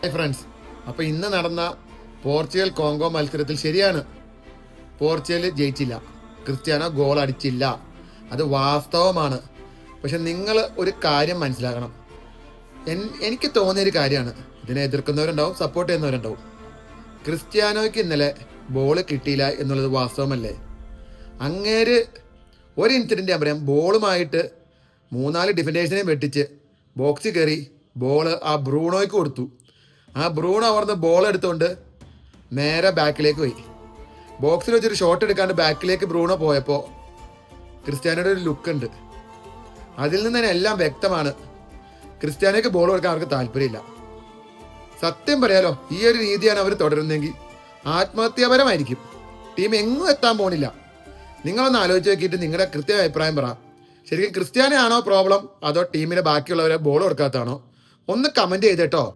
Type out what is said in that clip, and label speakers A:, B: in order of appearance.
A: Hi friends, അപ്പോൾ ഇന്ന് നടന്ന പോർച്ചുഗൽ കോങ്കോ മത്സരത്തിൽ ശരിയാണ്, പോർച്ചുഗൽ ജയിച്ചില്ല, ക്രിസ്ത്യാനോ ഗോൾ അടിച്ചില്ല, അത് വാസ്തവമാണ്. പക്ഷെ നിങ്ങൾ ഒരു കാര്യം മനസ്സിലാക്കണം. എനിക്ക് തോന്നിയൊരു കാര്യമാണ്, ഇതിനെ എതിർക്കുന്നവരുണ്ടാവും, സപ്പോർട്ട് ചെയ്യുന്നവരുണ്ടാവും. ക്രിസ്ത്യാനോയ്ക്ക് ഇന്നലെ ബോൾ കിട്ടിയില്ല എന്നുള്ളത് വാസ്തവമല്ലേ? അങ്ങേര് ഒരു ഇൻസിഡൻറ്റ് ഞാൻ പറയാം, ബോളുമായിട്ട് 3-4 ഡിഫൻഡേഴ്സിനെ വെട്ടിച്ച് ബോക്സിൽ കയറി ബോൾ ആ ബ്രൂണോയ്ക്ക് കൊടുത്തു. ആ ബ്രൂണോ അവിടുന്ന് ബോൾ എടുത്തുകൊണ്ട് നേരെ ബാക്കിലേക്ക് പോയി. ബോക്സിൽ വെച്ചൊരു ഷോട്ട് എടുക്കാണ്ട് ബാക്കിലേക്ക് ബ്രൂണോ പോയപ്പോൾ ക്രിസ്ത്യാനോയുടെ ഒരു ലുക്ക് ഉണ്ട്. അതിൽ നിന്ന് തന്നെ എല്ലാം വ്യക്തമാണ്, ക്രിസ്ത്യാനോയ്ക്ക് ബോൾ കൊടുക്കാൻ അവർക്ക് താല്പര്യമില്ല. സത്യം പറയാലോ, ഈ ഒരു രീതിയാണ് അവർ തുടരുന്നതെങ്കിൽ ആത്മഹത്യാപരമായിരിക്കും. ടീം എങ്ങും എത്താൻ പോണില്ല. നിങ്ങളൊന്ന് ആലോചിച്ച് നോക്കിയിട്ട് നിങ്ങളുടെ കൃത്യമായ അഭിപ്രായം പറ. ശരിക്കും ക്രിസ്ത്യാനോ ആണോ പ്രോബ്ലം, അതോ ടീമിലെ ബാക്കിയുള്ളവരെ ബോൾ കൊടുക്കാത്തതാണോ? ഒന്ന് കമൻറ്റ് ചെയ്തേട്ടോ.